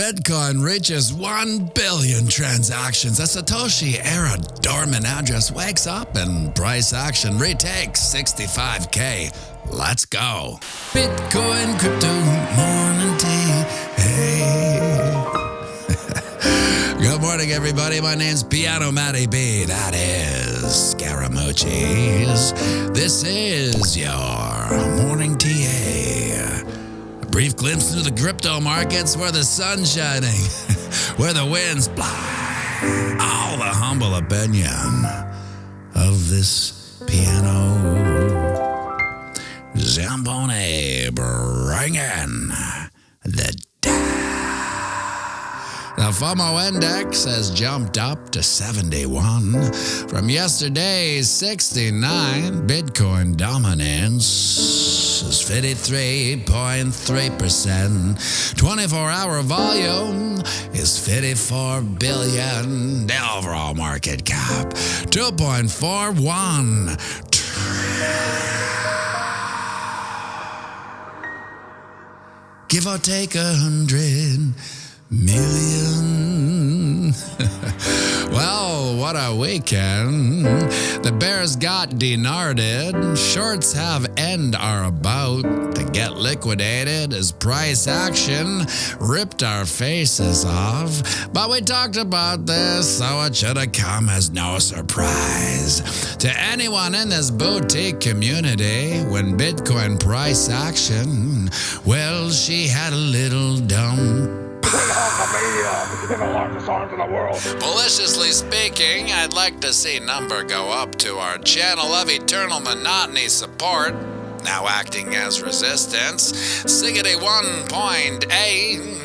Bitcoin reaches 1 billion transactions, a Satoshi era dormant address wakes up and price action retakes 65K. Let's go. Bitcoin, crypto, morning tea. Hey. Good morning, everybody. My name's pianomattyb. That is Scaramucci's. This is your morning TA. A brief glimpse into the crypto markets where the sun's shining, where the winds fly. All the humble opinion of this piano Zamboni bringing the The FOMO index has jumped up to 71 from yesterday's 69. Bitcoin dominance is 53.3%. 24-hour volume is 54 billion. The overall market cap 2.41 give or take 100 million. Well, what a weekend. The bears got denarded. Shorts have and are about to get liquidated as price action ripped our faces off. But we talked about this, so it should have come as no surprise to anyone in this boutique community when Bitcoin price action, well, she had a little dumb. Maliciously speaking, I'd like to see number go up to our channel of eternal monotony support, now acting as resistance, Siggity 1.8.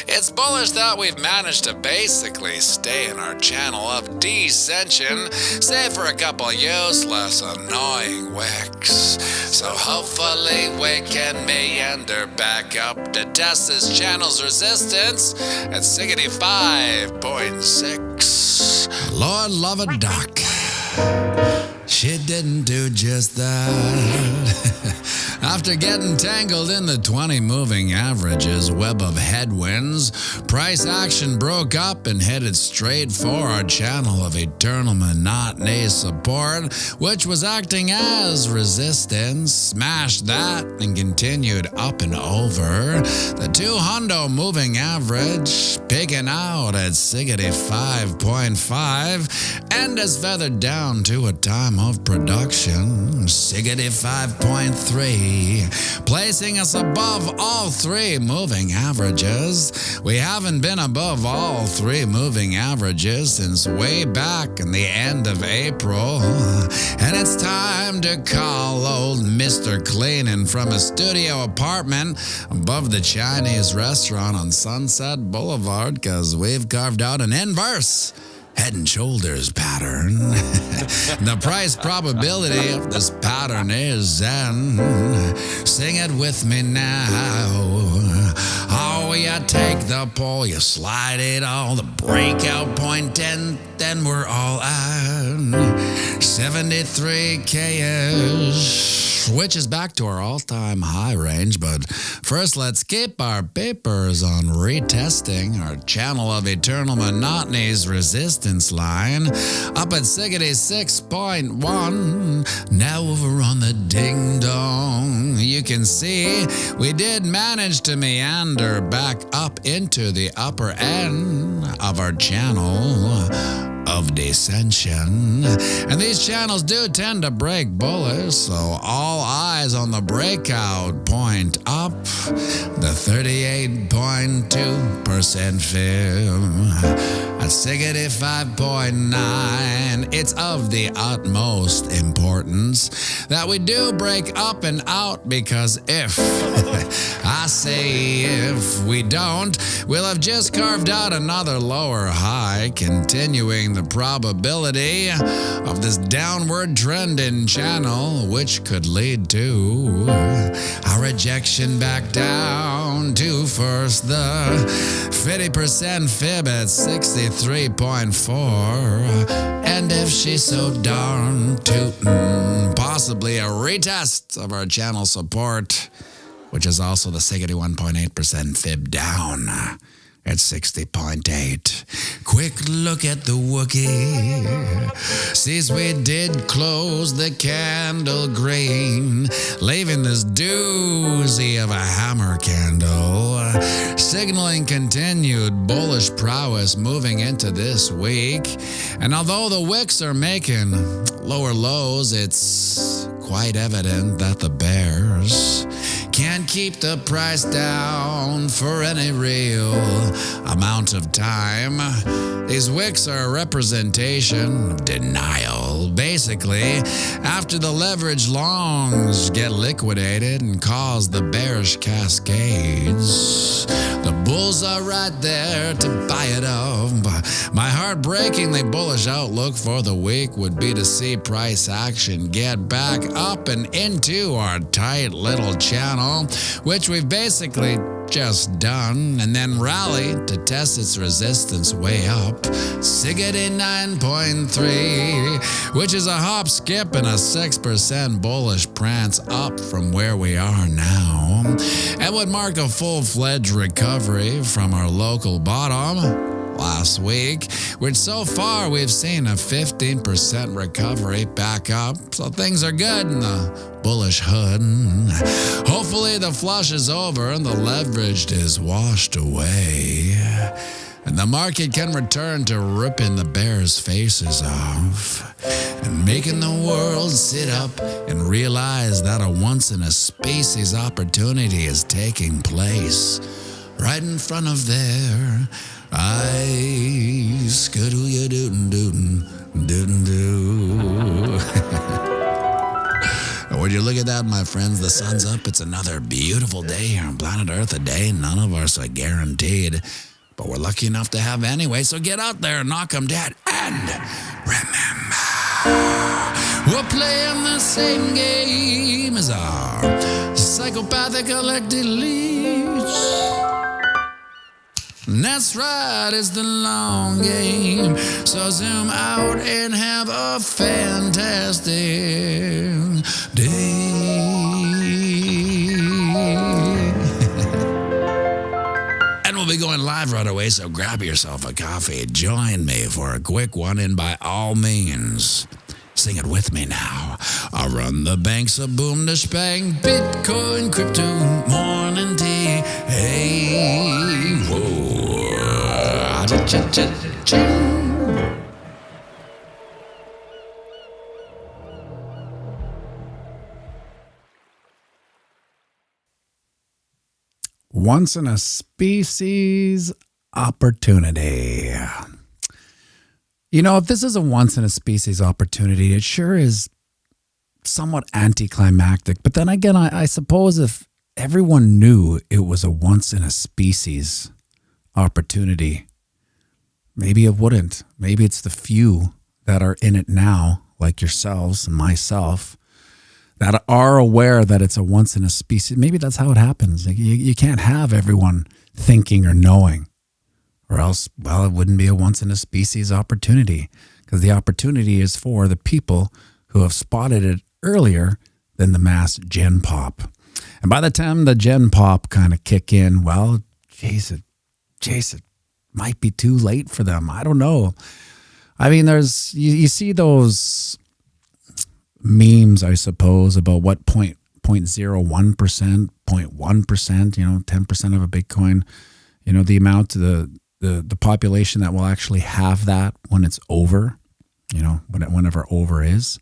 It's bullish that we've managed to basically stay in our channel of descension, save for a couple useless, annoying wicks. So hopefully we can meander back up to test this channel's resistance at Siggity 5.6. Lord love a duck. She didn't do just that. After getting tangled in the 20 moving averages web of headwinds, price action broke up and headed straight for our channel of eternal monotony support, which was acting as resistance, smashed that and continued up and over. The 200 moving average picking out at Siggity 5.5 and has feathered down to a time of production, Siggity 5.3. Placing us above all three moving averages. We haven't been above all three moving averages since way back in the end of April. And it's time to call old Mr. Cleanin' from a studio apartment above the Chinese restaurant on Sunset Boulevard, because we've carved out an inverse head and shoulders pattern. The price probability of this pattern is Zen. Sing it with me now. Oh, you take the pole, you slide it all, the breakout point 10, then we're all at 73K-ish, which is back to our all-time high range. But first, let's keep our papers on retesting our channel of eternal monotony's resistance line up at Siggity 6.1. Now over on the ding-dong, you can see we did manage to meander back up into the upper end of our channel of descension. And these channels do tend to break bullish, so all eyes on the breakout point up, the 38.2% fib at Siggity 5.9. It's of the utmost importance that we do break up and out, because if I say if we don't, we'll have just carved out another lower high, continuing the probability of this downward trend in channel, which could lead to a rejection back down to first the 50% fib at 63.4, and if she's so darn tootin', possibly a retest of our channel support, which is also the Siggity 1.8% fib down at 60.8. Quick look at the Wookie. Sees we did close the candle green, leaving this doozy of a hammer candle, signaling continued bullish prowess moving into this week. And although the wicks are making lower lows, it's quite evident that the bears can't keep the price down for any real amount of time. These wicks are a representation of denial. Basically, after the leverage longs get liquidated and cause the bearish cascades, the bulls are right there to buy it up. My heartbreakingly bullish outlook for the week would be to see price action get back up and into our tight little channel, which we've basically just done, and then rally to test its resistance way up. Siggity 9.3, which is a hop, skip, and a 6% bullish prance up from where we are now, and would mark a full-fledged recovery from our local bottom last week, which so far we've seen a 15% recovery back up, so things are good in the bullish hood. Hopefully the flush is over and the leverage is washed away, and the market can return to ripping the bears' faces off and making the world sit up and realize that a once-in-a-species opportunity is taking place right in front of their eyes. Skadoo-ya-doo-doo-doo-doo. When you look at that, my friends, the sun's up. It's another beautiful day here on planet Earth, a day none of us are guaranteed, but we're lucky enough to have anyway. So get out there and knock 'em dead. And remember, we're playing the same game as our psychopathic elected leads. That's right, it's the long game. So zoom out and have a fantastic day. And we'll be going live right away, so grab yourself a coffee. Join me for a quick one, and by all means, sing it with me now. I run the banks of boom to spang, Bitcoin, crypto, morning tea. Hey, whoa. Cha-cha-cha-cha. Once in a species opportunity. You know, if this is a once in a species opportunity, it sure is somewhat anticlimactic. But then again, I suppose if everyone knew it was a once in a species opportunity, maybe it wouldn't. Maybe it's the few that are in it now, like yourselves and myself, that are aware that it's a once in a species. Maybe that's how it happens. Like you can't have everyone thinking or knowing, or else, well, it wouldn't be a once in a species opportunity, because the opportunity is for the people who have spotted it earlier than the mass gen pop. And by the time the gen pop kind of kick in, well, Jason, might be too late for them. I don't know. I mean, you see those memes, I suppose, about what 0.01%, 0.1%, 10% of a Bitcoin, the amount of the population that will actually have that when it's over, whenever over is.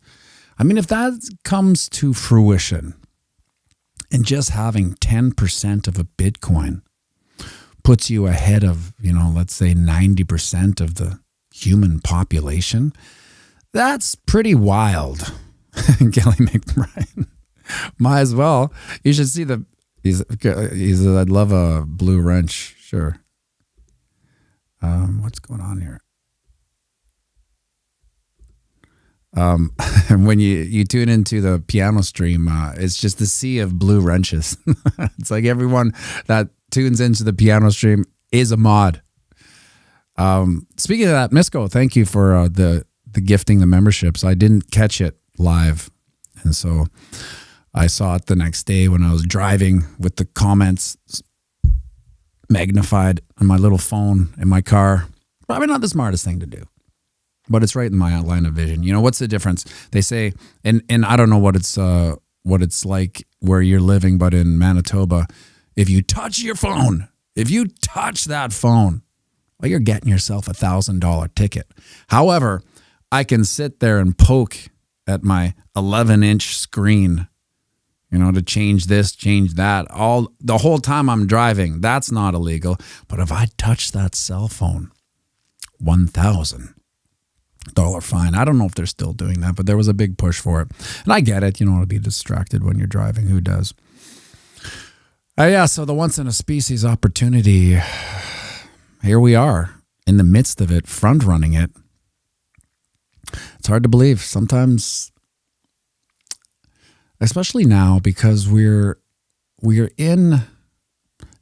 I mean, if that comes to fruition, and just having 10% of a Bitcoin puts you ahead of, let's say 90% of the human population, that's pretty wild. Kelly McBride. Might as well. You should see I'd love a blue wrench. Sure. What's going on here? When you tune into the piano stream, it's just the sea of blue wrenches. It's like everyone that tunes into the piano stream is a mod. Speaking of that, Misco, thank you for the gifting the memberships. I didn't catch it live, and so I saw it the next day when I was driving with the comments magnified on my little phone in my car. Probably not the smartest thing to do, but it's right in my line of vision. You know, what's the difference? They say, and I don't know what it's like where you're living, but in Manitoba, if you touch your phone, if you touch that phone, well, you're getting yourself a $1,000 ticket. However, I can sit there and poke at my 11-inch screen, you know, to change this, change that, all the whole time I'm driving. That's not illegal. But if I touch that cell phone, $1,000 fine. I don't know if they're still doing that, but there was a big push for it. And I get it. You don't want to be distracted when you're driving. Who does? Yeah, so the once in a species opportunity, here we are in the midst of it, front running it. It's hard to believe sometimes, especially now, because we're in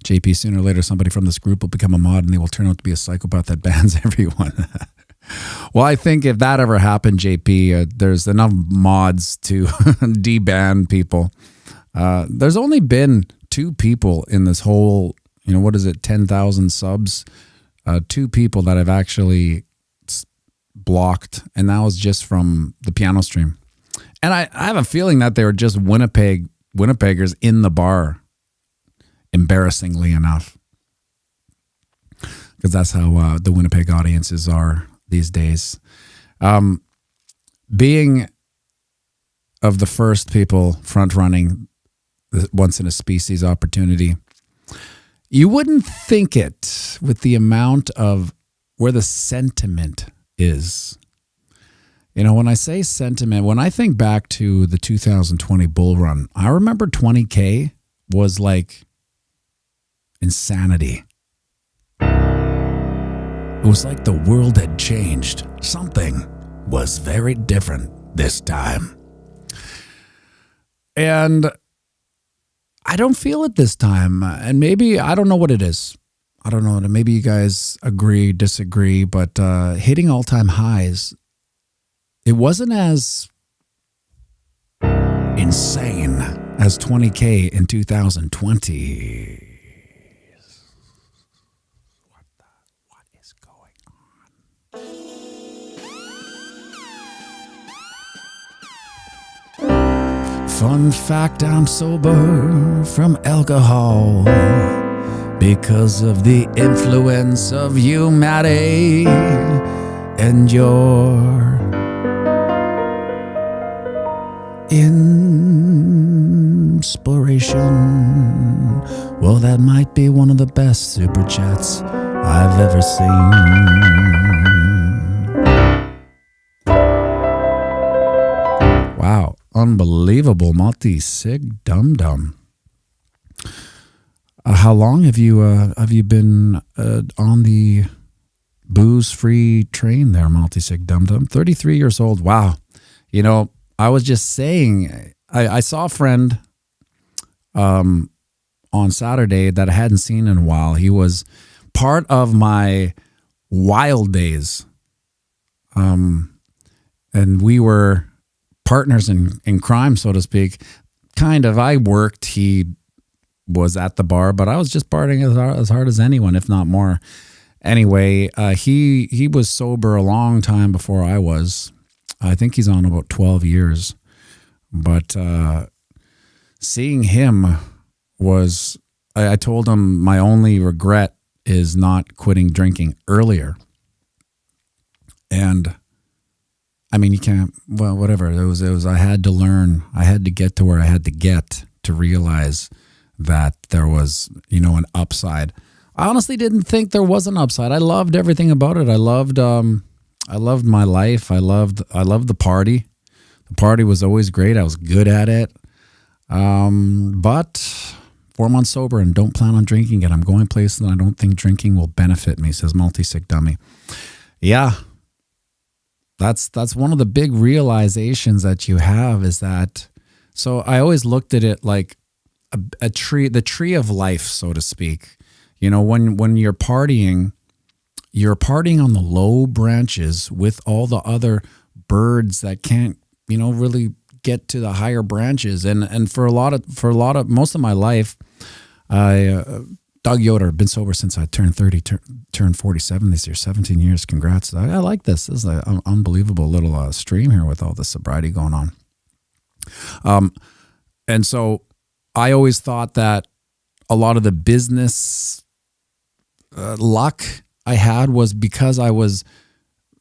JP. Sooner or later, somebody from this group will become a mod and they will turn out to be a psychopath that bans everyone. Well, I think if that ever happened, JP, there's enough mods to deban people. There's only been 2 people in this whole, 10,000 subs, 2 people that I've actually blocked, and that was just from the piano stream. And I have a feeling that they were just Winnipeggers in the bar, embarrassingly enough, because that's how the Winnipeg audiences are these days. Being of the first people front running the once in a species opportunity, you wouldn't think it with the amount of where the sentiment is. When I say sentiment, when I think back to the 2020 bull run, I remember 20K was like insanity. It was like the world had changed. Something was very different this time. And I don't feel it this time. And maybe, I don't know what it is. I don't know. Maybe you guys agree, disagree, but hitting all-time highs, it wasn't as insane as 20K in 2020. What is going on? Fun fact, I'm sober from alcohol because of the influence of you, Matty, and your inspiration. Well, that might be one of the best super chats I've ever seen. Wow, unbelievable, multi-sig dum-dum. How long have you been on the booze-free train there, multi-sig dum-dum? 33 years old. Wow. I was just saying, I saw a friend on Saturday that I hadn't seen in a while. He was part of my wild days. And we were partners in crime, so to speak. Kind of. I worked. He was at the bar, but I was just partying as hard as anyone, if not more. Anyway, he was sober a long time before I was. I think he's on about 12 years. But seeing him was, I told him my only regret is not quitting drinking earlier. And I mean, you can't, well, whatever. It was, I had to learn, I had to get to where I had to get to realize that there was, an upside. I honestly didn't think there was an upside. I loved everything about it. I loved my life. I loved the party. The party was always great. I was good at it. But 4 months sober and don't plan on drinking it. I'm going places and I don't think drinking will benefit me, says multi-sick dummy. Yeah. That's one of the big realizations that you have is that, so I always looked at it like a tree, the tree of life, so to speak. When you're partying on the low branches with all the other birds that can't, really get to the higher branches. And for most of my life, I Doug Yoder, been sober since I turned 30, turned 47 this year, 17 years. Congrats. I like this. This is an unbelievable little stream here with all the sobriety going on. And so I always thought that a lot of the business luck I had was because I was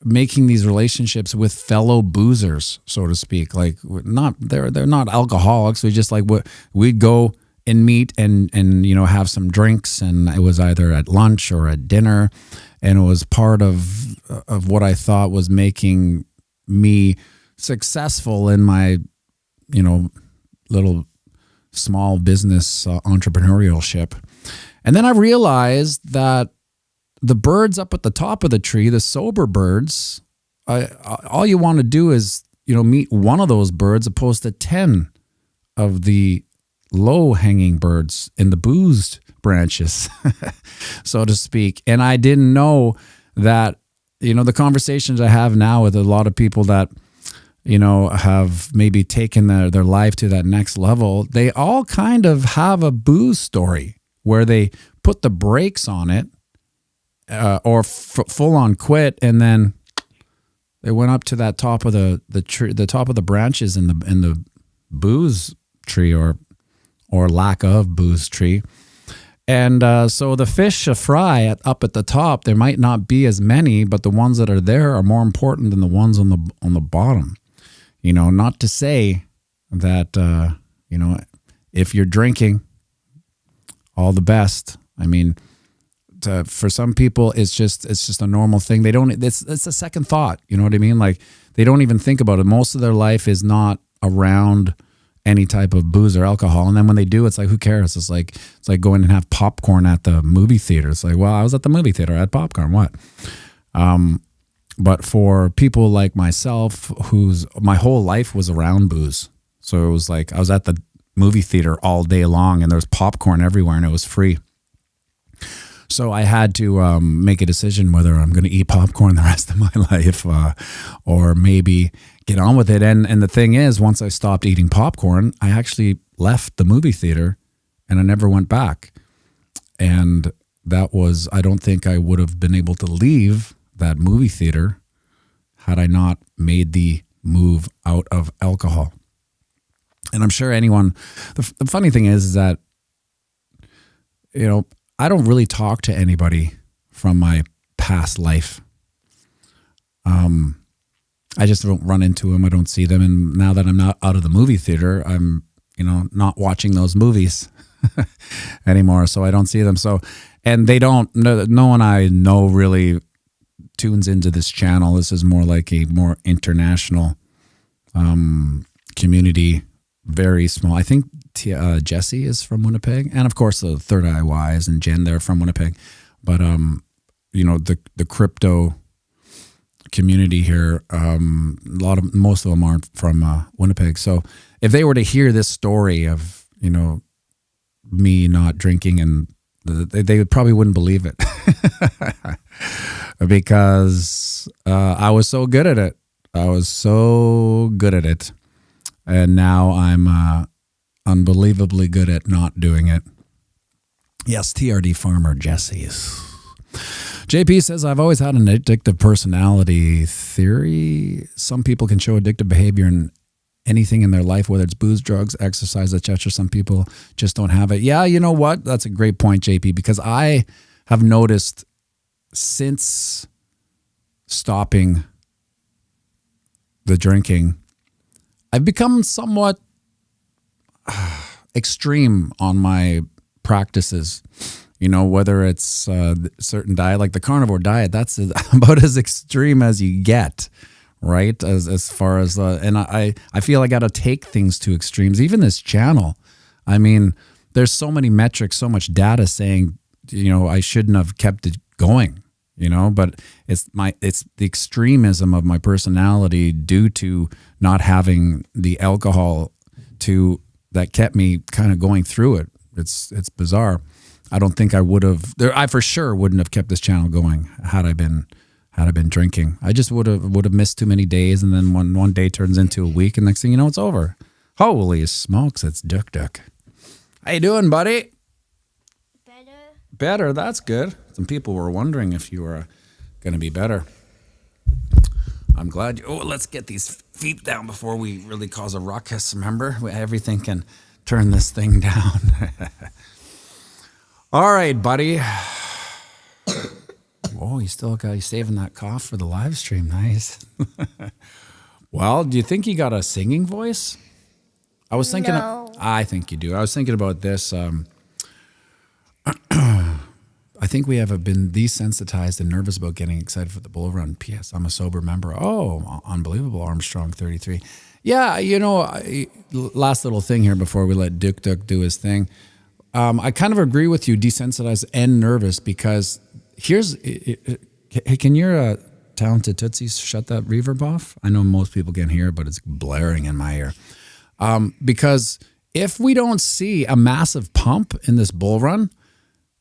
making these relationships with fellow boozers, so to speak. Like, not they're not alcoholics. We just we'd go and meet and have some drinks, and it was either at lunch or at dinner, and it was part of what I thought was making me successful in my little small business entrepreneurship. And then I realized that the birds up at the top of the tree, the sober birds, all you want to do is meet one of those birds opposed to 10 of the low-hanging birds in the boozed branches, so to speak. And I didn't know that, the conversations I have now with a lot of people that, have maybe taken their life to that next level, they all kind of have a booze story where they put the brakes on it or full on quit, and then they went up to that top of the tree, the top of the branches in the booze tree or lack of booze tree. And so the fish fry up at the top, there might not be as many, but the ones that are there are more important than the ones on the bottom. Not to say that, if you're drinking, all the best. I mean, for some people, it's just a normal thing. They don't, it's a second thought. You know what I mean? Like, they don't even think about it. Most of their life is not around any type of booze or alcohol. And then when they do, it's like, who cares? It's like going and have popcorn at the movie theater. It's like, well, I was at the movie theater, I had popcorn, what? But for people like myself, my whole life was around booze. So it was like, I was at the movie theater all day long and there's popcorn everywhere and it was free. So I had to make a decision whether I'm going to eat popcorn the rest of my life or maybe get on with it. And the thing is, once I stopped eating popcorn, I actually left the movie theater and I never went back. And that was, I don't think I would have been able to leave that movie theater had I not made the move out of alcohol. And I'm sure anyone, the funny thing is that, I don't really talk to anybody from my past life. I just don't run into them. I don't see them. And now that I'm not out of the movie theater, I'm, not watching those movies anymore. So I don't see them. So, and they don't, no one I know really tunes into this channel. This is more like a more international community, very small. I think Jesse is from Winnipeg, and of course the Third Eye Wise and Jen, they're from Winnipeg. But the crypto community here, most of them aren't from Winnipeg. So if they were to hear this story of me not drinking, and they probably wouldn't believe it because I was so good at it. And now I'm unbelievably good at not doing it. Yes, TRD farmer Jesse's. JP says, I've always had an addictive personality theory. Some people can show addictive behavior in anything in their life, whether it's booze, drugs, exercise, etc. Some people just don't have it. Yeah, you know what? That's a great point, JP, because I have noticed since stopping the drinking, I've become somewhat extreme on my practices. Whether it's a certain diet, like the carnivore diet, that's about as extreme as you get, right? As far as, and I feel I got to take things to extremes. Even this channel, I mean, there's so many metrics, so much data saying, I shouldn't have kept it going, but it's the extremism of my personality due to not having the alcohol that kept me kind of going through it. It's bizarre. I don't think I would have. I for sure wouldn't have kept this channel going had I been drinking. I just would have missed too many days, and then one day turns into a week, and next thing you know, it's over. Holy smokes! It's Duck. How you doing, buddy? Better, that's good. Some people were wondering if you were going to be better. I'm glad you... Oh, let's get these feet down before we really cause a ruckus, remember? Everything can turn this thing down. All right, buddy. Oh, you saving that cough for the live stream. Nice. Well, do you think you got a singing voice? I was thinking... No. I think you do. I was thinking about this... I think we have been desensitized and nervous about getting excited for the bull run. P.S. I'm a sober member. Oh, unbelievable, Armstrong 33. Yeah, last little thing here before we let Duke do his thing. I kind of agree with you, desensitized and nervous, because hey, can your talented Tootsies shut that reverb off? I know most people can hear it, but it's blaring in my ear. Because if we don't see a massive pump in this bull run,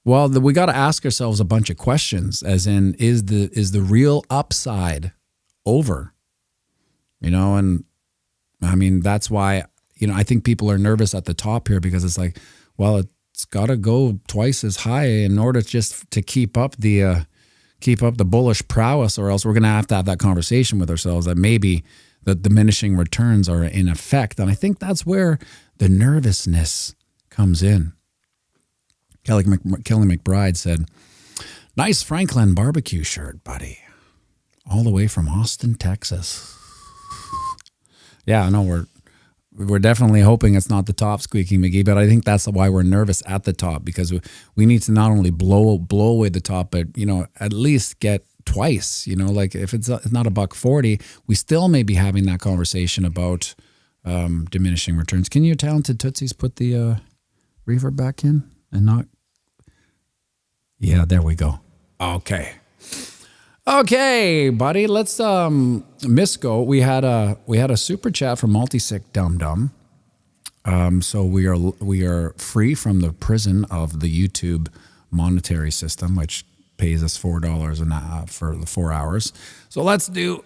well, we got to ask ourselves a bunch of questions, as in, is the real upside over? And I mean, that's why, I think people are nervous at the top here, because it's like, well, it's got to go twice as high in order just to keep up the bullish prowess, or else we're going to have that conversation with ourselves that maybe the diminishing returns are in effect. And I think that's where the nervousness comes in. Kelly McBride said, "Nice Franklin barbecue shirt, buddy. All the way from Austin, Texas." Yeah, I know we're definitely hoping it's not the top, Squeaky McGee, but I think that's why we're nervous at the top, because we need to not only blow away the top, but at least get twice. Like if it's not $1.40, we still may be having that conversation about diminishing returns. Can you talented Tootsies put the reverb back in and not? Yeah, there we go. Okay, buddy. Let's Misco. We had a super chat from Multisick Dum Dum. So we are free from the prison of the YouTube monetary system, which pays us $4 an hour for the 4 hours. So let's do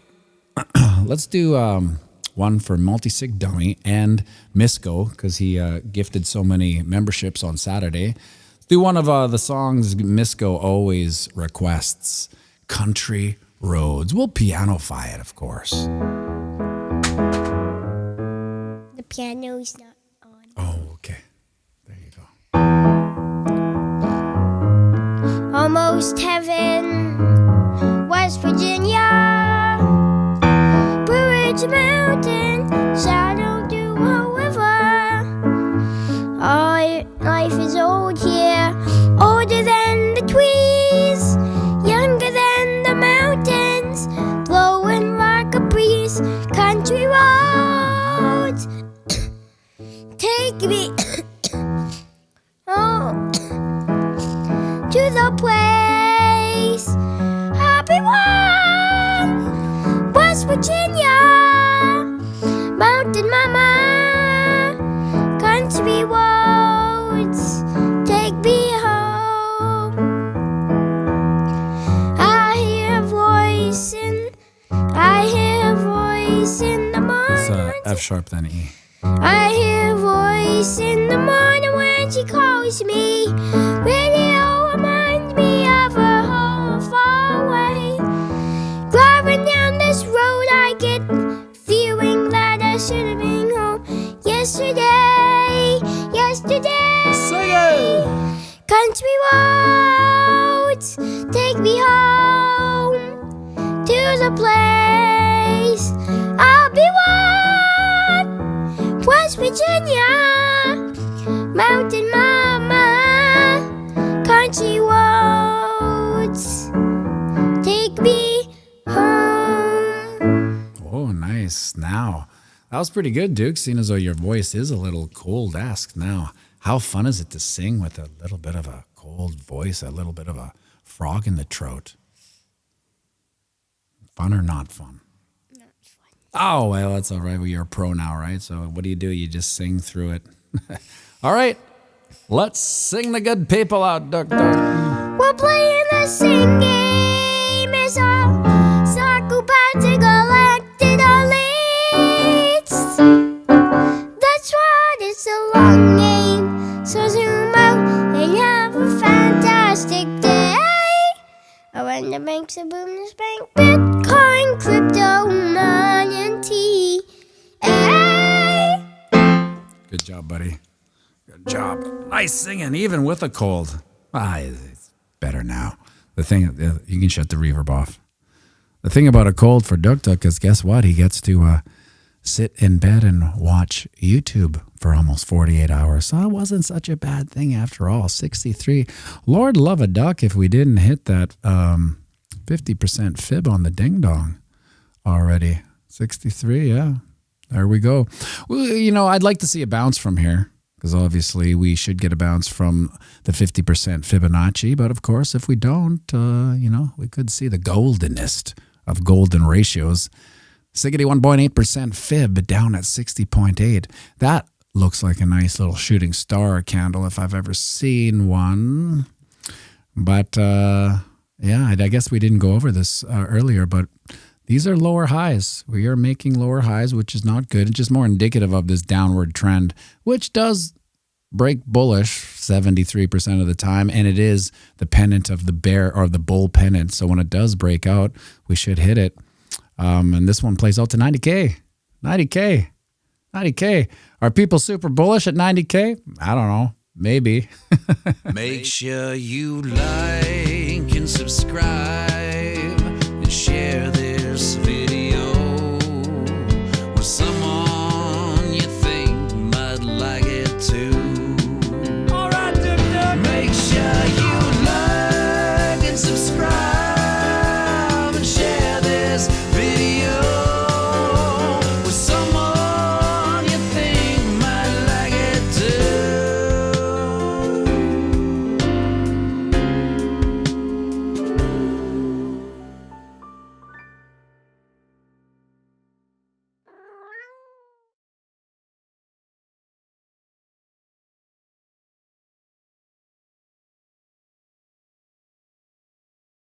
one for Multisick Dummy and Misco, because he gifted so many memberships on Saturday. Let's do one of the songs Misco always requests, Country Roads. We'll piano-fy it, of course. The piano is not on. Oh, okay. There you go. Almost heaven, West Virginia, Blue Ridge Mountain, shadow to a river. Our life is old here, older than the trees, younger than the mountains, blowing like a breeze. Country roads, take me to the place I belong. West Virginia, Mountain Mama, country roads, take me home. I hear a voice in the morning. It's F sharp then E. I hear a voice in the morning when she calls me. Radio reminds me of a home far away. Driving down this road, I get feeling that I should have been home yesterday. Sing it! Country roads, take me home to the place I'll be one. West Virginia, Mountain Mama, country roads, take me home. Oh, nice. Now, that was pretty good, Duke, seeing as though your voice is a little cold-esque now. How fun is it to sing with a little bit of a cold voice, a little bit of a frog in the throat? Fun or not fun? Not fun. Oh, well, that's all right. Well, you're a pro now, right? So what do? You just sing through it. All right. Let's sing the good people out, Doctor. We're playing the sing game. It's all psychopathic elected elites. That's right, it's a long game. So zoom out and have a fantastic when the banks are boom the spank. Bitcoin, crypto, money. Hey. Good job, buddy. Good job. Nice singing, even with a cold. It's better now. The thing, you can shut the reverb off. The thing about a cold for Duk Duk is, guess what? He gets to sit in bed and watch YouTube for almost 48 hours. So it wasn't such a bad thing after all. 63. Lord love a duck if we didn't hit that 50% fib on the ding dong already. 63, yeah. There we go. Well, I'd like to see a bounce from here, because obviously we should get a bounce from the 50% Fibonacci. But of course, if we don't, we could see the goldenest of golden ratios. 61.8% fib down at 60.8. That looks like a nice little shooting star candle if I've ever seen one. But I guess we didn't go over this earlier, but these are lower highs. We are making lower highs, which is not good. It's just more indicative of this downward trend, which does break bullish 73% of the time. And it is the pennant of the bear, or the bull pennant. So when it does break out, we should hit it. And this one plays out to 90K. 90K. Are people super bullish at 90K? I don't know. Maybe. Make sure you like and subscribe and share this